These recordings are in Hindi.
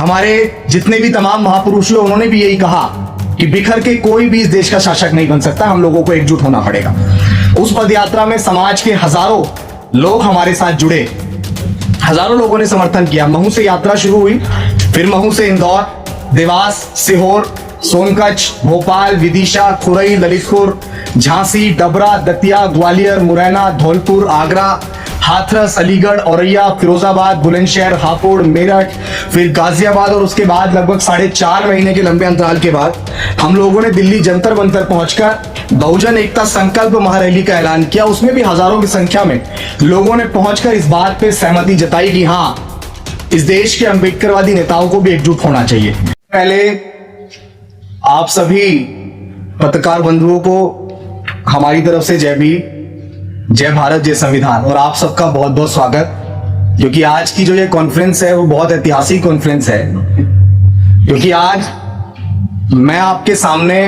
हमारे जितने भी तमाम महापुरुष हुए उन्होंने भी यही कहा कि बिखर के कोई भी इस देश का शासक नहीं बन सकता, हम लोगों को एकजुट होना पड़ेगा। उस पदयात्रा में समाज के हजारों लोग हमारे साथ जुड़े, हजारों लोगों ने समर्थन किया। महू से यात्रा शुरू हुई, फिर महू से इंदौर, देवास, सीहोर, सोनकच्छ, भोपाल, विदिशा, खुरई, ललितपुर, झांसी, डबरा, दतिया, ग्वालियर, मुरैना, धौलपुर, आगरा, हाथरस, अलीगढ़, औरैया, फिरोजाबाद, बुलंदशहर, हापुड़, मेरठ, फिर गाजियाबाद और उसके बाद लगभग 4.5 महीने के लंबे अंतराल के बाद हम लोगों ने दिल्ली जंतर मंतर पहुंचकर बहुजन एकता संकल्प महारैली का ऐलान किया। उसमें भी हजारों की संख्या में लोगों ने पहुंचकर इस बात पे सहमति जताई कि हाँ, इस देश के अम्बेडकरवादी नेताओं को भी एकजुट होना चाहिए। पहले आप सभी पत्रकार बंधुओं को हमारी तरफ से जय भीम, जय भारत, जय संविधान, और आप सबका बहुत बहुत स्वागत। क्योंकि आज की जो ये कॉन्फ्रेंस है वो बहुत ऐतिहासिक कॉन्फ्रेंस है, क्योंकि आज मैं आपके सामने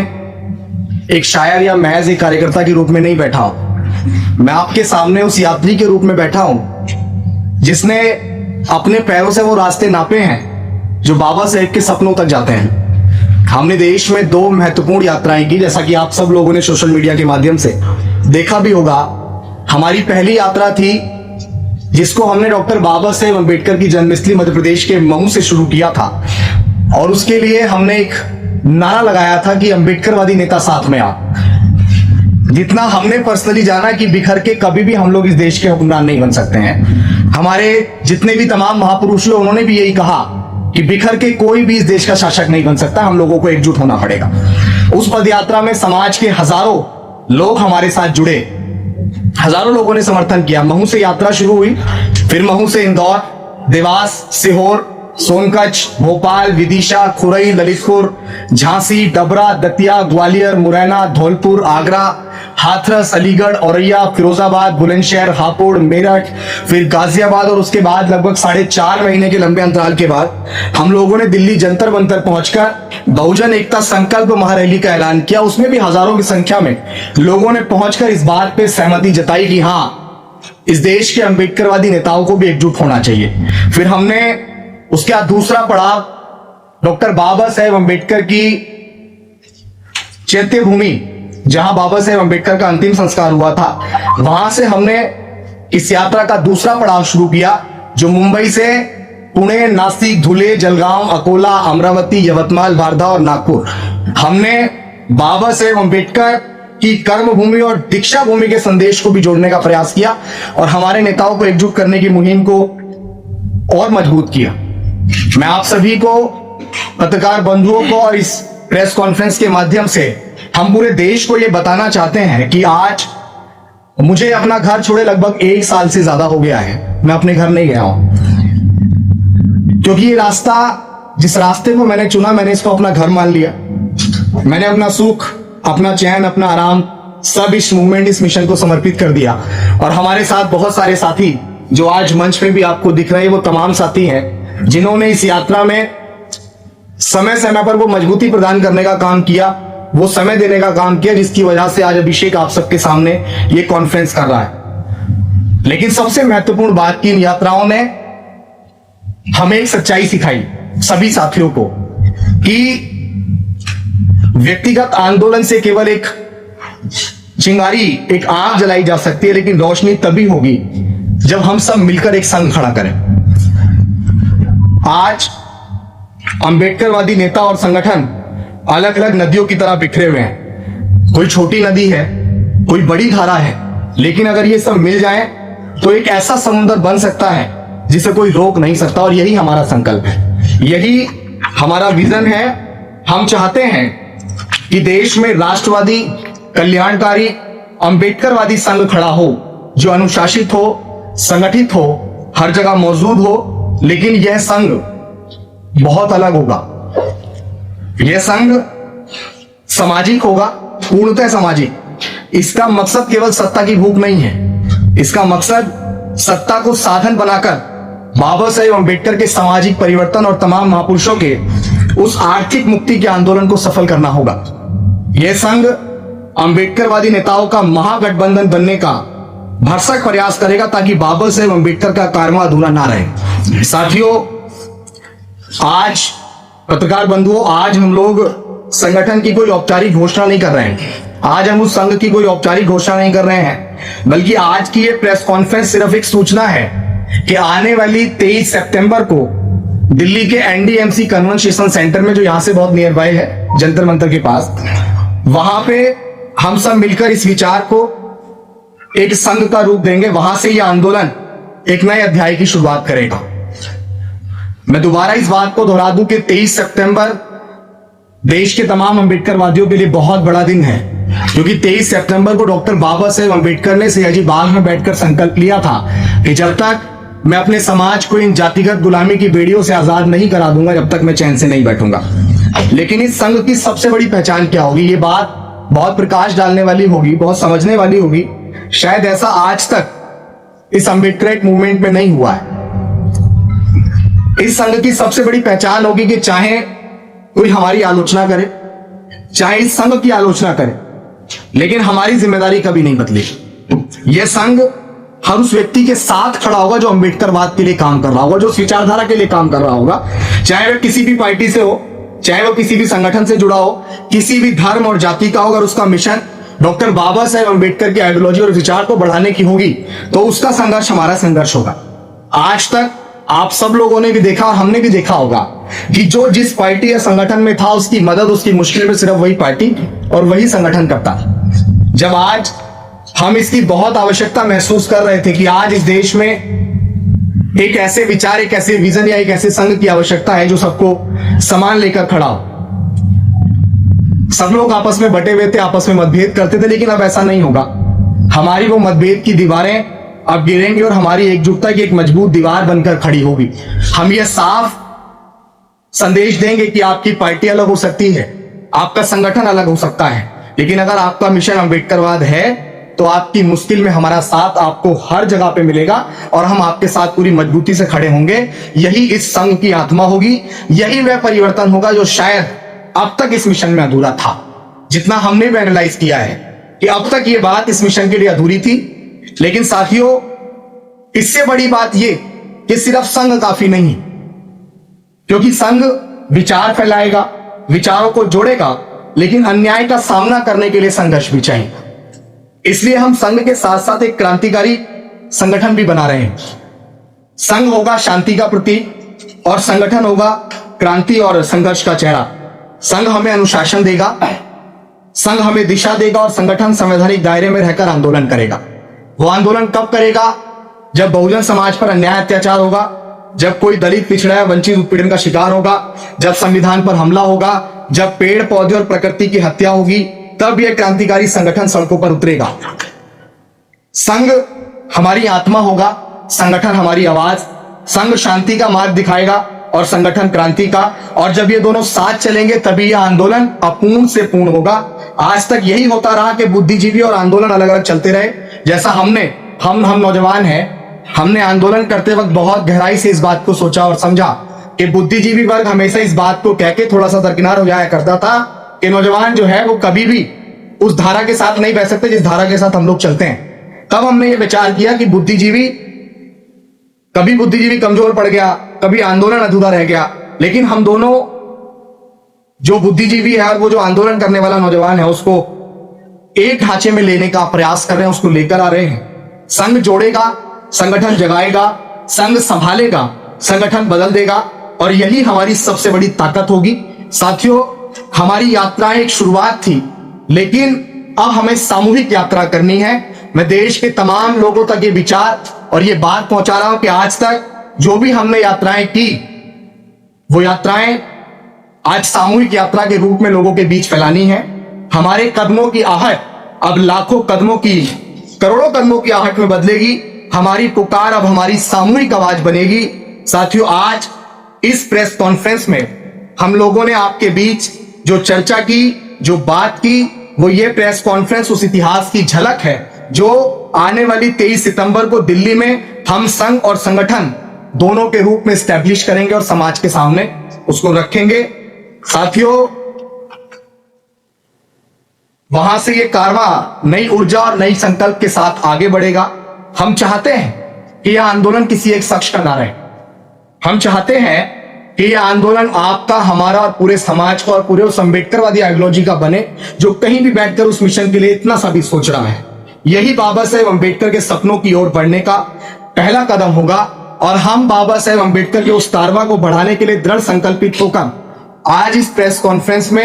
एक शायर या महज एक कार्यकर्ता के रूप में नहीं बैठा हूं, मैं आपके सामने उस यात्री के रूप में बैठा हूं जिसने अपने पैरों से वो रास्ते नापे हैं जो बाबा साहेब के सपनों तक जाते हैं। हमने देश में 2 महत्वपूर्ण यात्राएं की, जैसा कि आप सब लोगों ने सोशल मीडिया के माध्यम से देखा भी होगा। हमारी पहली यात्रा थी जिसको हमने डॉक्टर बाबा साहेब अम्बेडकर की जन्मस्थली मध्य प्रदेश के महू से शुरू किया था, और उसके लिए हमने एक नारा लगाया था कि अम्बेडकरवादी नेता साथ में आ। जितना हमने पर्सनली जाना कि बिखर के कभी भी हम लोग इस देश के हुक्मरान नहीं बन सकते हैं। हमारे जितने भी तमाम महापुरुष हुए उन्होंने भी यही कहा कि बिखर के कोई भी इस देश का शासक नहीं बन सकता, हम लोगों को एकजुट होना पड़ेगा। उस पदयात्रा में समाज के हजारों लोग हमारे साथ जुड़े, हजारों लोगों ने समर्थन किया। महू से यात्रा शुरू हुई, फिर महू से इंदौर, देवास, सीहोर, सोनकच्छ, भोपाल, विदिशा, खुरई, ललितपुर, झांसी, डबरा, दतिया, ग्वालियर, मुरैना, धौलपुर, आगरा, हाथरस, अलीगढ़, औरैया, फिरोजाबाद, बुलंदशहर, हापुड़, मेरठ, फिर गाजियाबाद और उसके बाद लगभग 4.5 महीने के लंबे अंतराल के बाद हम लोगों ने दिल्ली जंतर मंतर पहुंचकर बहुजन एकता संकल्प महारैली का ऐलान किया। उसमें भी हजारों की संख्या में लोगों ने पहुंचकर इस बात पे सहमति जताई कि हाँ, इस देश के अम्बेडकरवादी नेताओं को भी एकजुट होना चाहिए। फिर हमने उसके बाद दूसरा पड़ाव डॉक्टर बाबा साहेब अम्बेडकर की चैत्य भूमि, जहां बाबा साहेब अम्बेडकर का अंतिम संस्कार हुआ था, वहां से हमने इस यात्रा का दूसरा पड़ाव शुरू किया, जो मुंबई से पुणे, नासिक, धुले, जलगांव, अकोला, अमरावती, यवतमाल, वार्धा और नागपुर। हमने बाबा साहेब अम्बेडकर की कर्मभूमि और दीक्षा भूमि के संदेश को भी जोड़ने का प्रयास किया और हमारे नेताओं को एकजुट करने की मुहिम को और मजबूत किया। मैं आप सभी को, पत्रकार बंधुओं को, और इस प्रेस कॉन्फ्रेंस के माध्यम से हम पूरे देश को यह बताना चाहते हैं कि आज मुझे अपना घर छोड़े लगभग 1 साल से ज्यादा हो गया है। मैं अपने घर नहीं गया हूं, क्योंकि ये रास्ता, जिस रास्ते को मैंने चुना, मैंने इसको अपना घर मान लिया। मैंने अपना सुख, अपना चैन, अपना आराम सब इस मूवमेंट, इस मिशन को समर्पित कर दिया। और हमारे साथ बहुत सारे साथी जो आज मंच पे भी आपको दिख रहे हैं, वो तमाम साथी हैं जिन्होंने इस यात्रा में समय समय पर वो मजबूती प्रदान करने का काम किया, वो समय देने का काम किया, जिसकी वजह से आज अभिषेक आप सबके सामने ये कॉन्फ्रेंस कर रहा है। लेकिन सबसे महत्वपूर्ण बात की, इन यात्राओं ने हमें एक सच्चाई सिखाई सभी साथियों को कि व्यक्तिगत आंदोलन से केवल एक चिंगारी, एक आग जलाई जा सकती है, लेकिन रोशनी तभी होगी जब हम सब मिलकर एक संघ खड़ा करें। आज अंबेडकरवादी नेता और संगठन अलग अलग नदियों की तरह बिखरे हुए हैं। कोई छोटी नदी है, कोई बड़ी धारा है, लेकिन अगर ये सब मिल जाए तो एक ऐसा समुद्र बन सकता है जिसे कोई रोक नहीं सकता। और यही हमारा संकल्प है, यही हमारा विजन है। हम चाहते हैं कि देश में राष्ट्रवादी, कल्याणकारी, अंबेडकरवादी संघ खड़ा हो, जो अनुशासित हो, संगठित हो, हर जगह मौजूद हो। लेकिन यह संघ बहुत अलग होगा। यह संघ सामाजिक होगा, पूर्णतः सामाजिक। इसका मकसद केवल सत्ता की भूख नहीं है, इसका मकसद सत्ता को साधन बनाकर बाबा साहेब अम्बेडकर के सामाजिक परिवर्तन और तमाम महापुरुषों के उस आर्थिक मुक्ति के आंदोलन को सफल करना होगा। यह संघ अम्बेडकरवादी नेताओं का महागठबंधन बनने का भरसक प्रयास करेगा, ताकि बाबा साहेब अम्बेडकर का कारवां अधूरा ना रहे। साथियों, आज पत्रकार बंधुओं, आज हम लोग संगठन की कोई औपचारिक घोषणा नहीं कर रहे हैं। आज हम उस संघ की कोई औपचारिक घोषणा नहीं कर रहे हैं, बल्कि आज की ये प्रेस कॉन्फ्रेंस सिर्फ एक सूचना है कि आने वाली 23 सितंबर को दिल्ली के एनडीएमसी कन्वेंशन सेंटर में, जो यहां से बहुत नियर बाय है, जंतर मंतर के पास, वहां पे हम सब मिलकर इस विचार को एक संघ का रूप देंगे। वहां से यह आंदोलन एक नए अध्याय की शुरुआत करेगा। मैं दोबारा इस बात को दोहरा दूं कि 23 सितंबर देश के तमाम अंबेडकरवादियों के लिए बहुत बड़ा दिन है, क्योंकि 23 सितंबर को डॉक्टर बाबा साहेब अंबेडकर ने सयाजी बाग में बैठकर संकल्प लिया था कि जब तक मैं अपने समाज को इन जातिगत गुलामी की बेड़ियों से आजाद नहीं करा दूंगा, जब तक मैं चैन से नहीं बैठूंगा। लेकिन इस संघ की सबसे बड़ी पहचान क्या होगी? ये बात बहुत प्रकाश डालने वाली होगी, बहुत समझने वाली होगी। शायद ऐसा आज तक इस अंबेडकरेट मूवमेंट में नहीं हुआ है। इस संघ की सबसे बड़ी पहचान होगी कि चाहे कोई हमारी आलोचना करे, चाहे इस संघ की आलोचना करे, लेकिन हमारी जिम्मेदारी कभी नहीं बदलेगी। यह संघ हर उस व्यक्ति के साथ खड़ा होगा जो अंबेडकरवाद के लिए काम कर रहा होगा, जो विचारधारा के लिए काम कर रहा होगा, चाहे वह किसी भी पार्टी से हो, चाहे वो किसी भी संगठन से जुड़ा हो, किसी भी धर्म और जाति का होगा, और उसका मिशन डॉक्टर बाबा साहेब अंबेडकर की आइडियोलॉजी और विचार को बढ़ाने की होगी, तो उसका संघर्ष हमारा संघर्ष होगा। आज तक आप सब लोगों ने भी देखा और हमने भी देखा होगा कि जो जिस पार्टी या संगठन में था, उसकी मदद, उसकी मुश्किल में सिर्फ वही पार्टी और वही संगठन करता। जब आज हम इसकी बहुत आवश्यकता महसूस कर रहे थे कि आज इस देश में एक ऐसे विचार, एक ऐसे विजन या एक ऐसे संघ की आवश्यकता है जो सबको समान लेकर खड़ा हो। सब लोग आपस में बटे हुए थे, आपस में मतभेद करते थे, लेकिन अब ऐसा नहीं होगा। हमारी वो मतभेद की दीवारें अब गिरेंगी और हमारी एकजुटता की एक मजबूत दीवार बनकर खड़ी होगी। हम ये साफ संदेश देंगे कि आपकी पार्टी अलग हो सकती है, आपका संगठन अलग हो सकता है, लेकिन अगर आपका मिशन अंबेडकरवाद है तो आपकी मुश्किल में हमारा साथ आपको हर जगह पे मिलेगा और हम आपके साथ पूरी मजबूती से खड़े होंगे। यही इस संघ की आत्मा होगी, यही वह परिवर्तन होगा जो शायद अब तक इस मिशन में अधूरा था। जितना हमने भी एनालाइज किया है कि अब तक ये बात इस मिशन के लिए अधूरी थी, लेकिन साथियों, इससे बड़ी बात ये कि सिर्फ संघ काफी नहीं, क्योंकि संघ विचार फैलाएगा, विचारों को जोड़ेगा, लेकिन अन्याय का सामना करने के लिए संघर्ष भी चाहिए। इसलिए हम संघ के साथ साथ एक क्रांतिकारी संगठन भी बना रहे हैं। संघ होगा शांति का प्रतीक और संगठन होगा क्रांति और संघर्ष का चेहरा। संघ हमें अनुशासन देगा, संघ हमें दिशा देगा और संगठन संवैधानिक दायरे में रहकर आंदोलन करेगा। वो आंदोलन कब करेगा? जब बहुजन समाज पर अन्याय अत्याचार होगा, जब कोई दलित, पिछड़ा या वंचित उत्पीड़न का शिकार होगा, जब संविधान पर हमला होगा, जब पेड़ पौधे और प्रकृति की हत्या होगी, तब यह क्रांतिकारी संगठन सड़कों पर उतरेगा। संघ हमारी आत्मा होगा, संगठन हमारी आवाज। संघ शांति का मार्ग दिखाएगा और संगठन क्रांति का, और जब ये दोनों साथ चलेंगे तभी यह आंदोलन अपूर्ण से पूर्ण होगा। आज तक यही होता रहा कि बुद्धिजीवी और आंदोलन अलग अलग चलते रहे। जैसा हम नौजवान हैं, हमने आंदोलन करते वक्त बहुत गहराई से इस बात को सोचा और समझा कि बुद्धिजीवी वर्ग हमेशा इस बात को कह के थोड़ा सा दरकिनार हो जाया करता था कि नौजवान जो है वो कभी भी उस धारा के साथ नहीं बह सकते जिस धारा के साथ हम लोग चलते हैं। तब हमने ये विचार किया कि कभी बुद्धिजीवी कमजोर पड़ गया, कभी आंदोलन अधूरा रह गया, लेकिन हम दोनों, जो बुद्धिजीवी है और वो जो आंदोलन करने वाला नौजवान है, उसको एक ढांचे में लेने का प्रयास कर रहे हैं, उसको लेकर आ रहे हैं। संघ जोड़ेगा, संगठन जगाएगा, संघ संभालेगा, संगठन बदल देगा, और यही हमारी सबसे बड़ी ताकत होगी। साथियों, हमारी यात्रा एक शुरुआत थी, लेकिन अब हमें सामूहिक यात्रा करनी है। मैं देश के तमाम लोगों तक ये विचार और ये बात पहुंचा रहा हूं कि आज तक जो भी हमने यात्राएं की, वो यात्राएं आज सामूहिक यात्रा के रूप में लोगों के बीच फैलानी है। हमारे कदमों की आहट अब लाखों कदमों की, करोड़ों कदमों की आहट में बदलेगी। हमारी पुकार अब हमारी सामूहिक आवाज बनेगी। साथियों, आज इस प्रेस कॉन्फ्रेंस में हम लोगों ने आपके बीच जो चर्चा की, जो बात की, वो ये प्रेस कॉन्फ्रेंस उस इतिहास की झलक है जो आने वाली 23 सितंबर को दिल्ली में हम संघ और संगठन दोनों के रूप में स्टैब्लिश करेंगे और समाज के सामने उसको रखेंगे। साथियों, वहां से ये कारवां नई ऊर्जा और नई संकल्प के साथ आगे बढ़ेगा। हम चाहते हैं कि यह आंदोलन किसी एक शख्स का ना रहे। हम चाहते हैं कि ये आंदोलन आपका, हमारा और पूरे समाज का और पूरे उस अम्बेडकरवादी आइडियोलॉजी का बने जो कहीं भी बैठकर उस मिशन के लिए इतना सा भी सोच रहा है। यही बाबा साहेब अम्बेडकर के सपनों की ओर बढ़ने का पहला कदम होगा और हम बाबा साहेब अम्बेडकर के उस कारवा को बढ़ाने के लिए दृढ़ संकल्पित होकर आज इस प्रेस कॉन्फ्रेंस में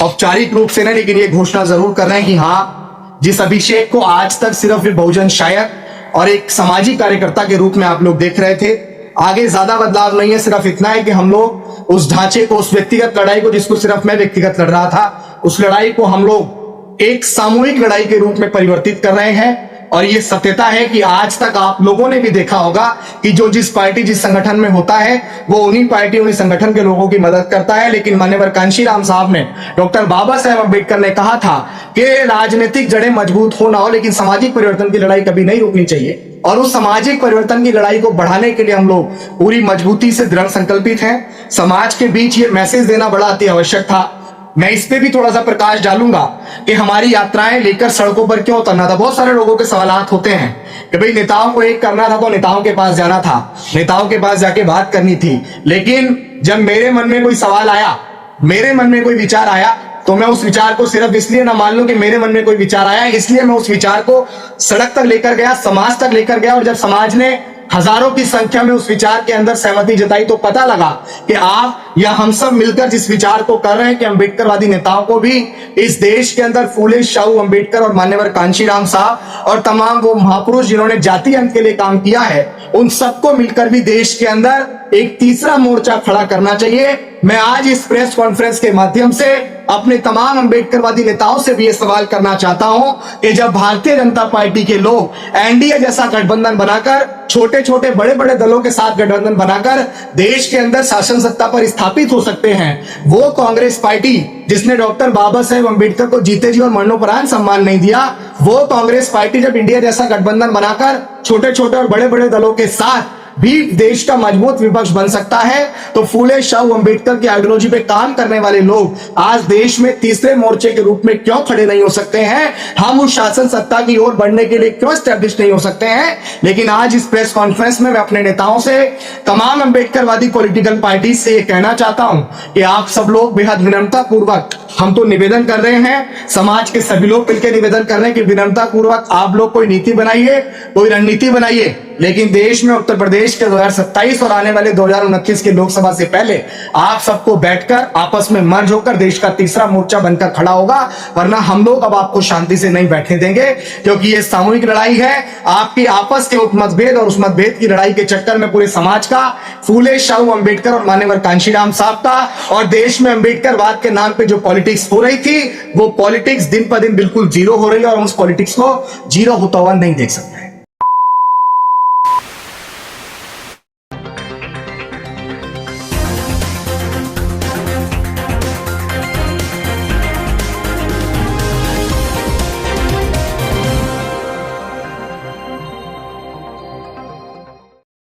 औपचारिक रूप से नहीं, लेकिन ये घोषणा जरूर कर रहे हैं कि हाँ, जिस अभिषेक को आज तक सिर्फ एक बहुजन शायक और एक सामाजिक कार्यकर्ता के रूप में आप लोग देख रहे थे, आगे ज्यादा बदलाव नहीं है। सिर्फ इतना है कि हम लोग उस ढांचे को, उस व्यक्तिगत लड़ाई को जिसको सिर्फ मैं व्यक्तिगत लड़ रहा था, उस लड़ाई को हम लोग एक सामूहिक लड़ाई के रूप में परिवर्तित कर रहे हैं। और ये सत्यता है कि आज तक आप लोगों ने भी देखा होगा कि जो जिस पार्टी, जिस संगठन में होता है, वो उन्हीं पार्टी, उन्हीं संगठन के लोगों की मदद करता है। लेकिन मान्यवर कांशीराम साहब ने, डॉक्टर बाबा साहेब अम्बेडकर ने कहा था कि राजनीतिक जड़ें मजबूत हो ना हो, लेकिन सामाजिक परिवर्तन की लड़ाई कभी नहीं रुकनी चाहिए। और उस सामाजिक परिवर्तन की लड़ाई को बढ़ाने के लिए हम लोग पूरी मजबूती से दृढ़ संकल्पित हैं। समाज के बीच ये मैसेज देना बड़ा अति आवश्यक था। मैं इस पे भी थोड़ा सा प्रकाश डालूंगा कि हमारी यात्राएं लेकर सड़कों पर क्यों उतरना था। बहुत सारे लोगों के सवालात होते हैं कि भाई नेताओं को एक करना था तो नेताओं के पास जाना था, नेताओं के पास जाके बात करनी थी। लेकिन जब मेरे मन में कोई सवाल आया, मेरे मन में कोई विचार आया, तो मैं उस विचार को सिर्फ इसलिए ना मान लूं कि मेरे मन में कोई विचार आया, इसलिए मैं उस विचार को सड़क तक लेकर गया, समाज तक लेकर गया। और जब समाज ने हजारों की संख्या में उस विचार के अंदर सहमति जताई, तो पता लगा कि आप या हम सब मिलकर जिस विचार को कर रहे हैं कि अम्बेडकरवादी नेताओं को भी इस देश के अंदर फूले शाहू अम्बेडकर और मान्यवर कांशीराम साहब और तमाम वो महापुरुष जिन्होंने जाति अंत के लिए काम किया है, उन सबको मिलकर भी देश के अंदर एक तीसरा मोर्चा खड़ा करना चाहिए। मैं आज इस प्रेस कॉन्फ्रेंस के माध्यम से अपने तमाम अम्बेडकरवादी नेताओं से भी ये सवाल करना चाहता हूं कि जब भारतीय जनता पार्टी के लोग एनडीए जैसा गठबंधन बनाकर, छोटे छोटे बड़े बड़े दलों के साथ गठबंधन बनाकर देश के अंदर शासन सत्ता पर स्थापित हो सकते हैं, वो कांग्रेस पार्टी जिसने डॉक्टर बाबा साहेब अम्बेडकर को जीते जी और मरणोपरांत सम्मान नहीं दिया, वो कांग्रेस पार्टी जब इंडिया जैसा गठबंधन बनाकर छोटे छोटे और बड़े बड़े दलों के साथ भी देश का मजबूत विपक्ष बन सकता है, तो फूले शाहू अम्बेडकर की आइडियोलॉजी पे काम करने वाले लोग आज देश में तीसरे मोर्चे के रूप में क्यों खड़े नहीं हो सकते हैं? हम उस शासन सत्ता की ओर बढ़ने के लिए क्यों स्टैब्लिश नहीं हो सकते हैं? लेकिन आज इस प्रेस कॉन्फ्रेंस में मैं अपने नेताओं से, तमाम अम्बेडकरवादी पॉलिटिकल पार्टी से ये कहना चाहता हूं कि आप सब लोग बेहद विनम्रता पूर्वक, हम तो निवेदन कर रहे हैं, समाज के सभी लोग मिलकर निवेदन कर रहे हैं कि विनम्रता पूर्वक आप लोग कोई नीति बनाइए, कोई रणनीति बनाइए, लेकिन देश में उत्तर प्रदेश के 2027 और आने वाले 2029 के लोकसभा से पहले आप सबको बैठकर आपस में मर्ज होकर देश का तीसरा मोर्चा बनकर खड़ा होगा। वरना हम लोग अब आपको शांति से नहीं बैठने देंगे, क्योंकि ये सामूहिक लड़ाई है। आपकी आपस के उस मतभेद और उस मतभेद की लड़ाई के चक्कर में पूरे समाज का, फूले शाहू अम्बेडकर और मान्यवर कांशीराम साहब का और देश में अम्बेडकरवाद के नाम पे जो पॉलिटिक्स हो रही थी, वो पॉलिटिक्स दिन पर दिन बिल्कुल जीरो हो रही है और उस पॉलिटिक्स को जीरो होता हुआ नहीं देख सकते।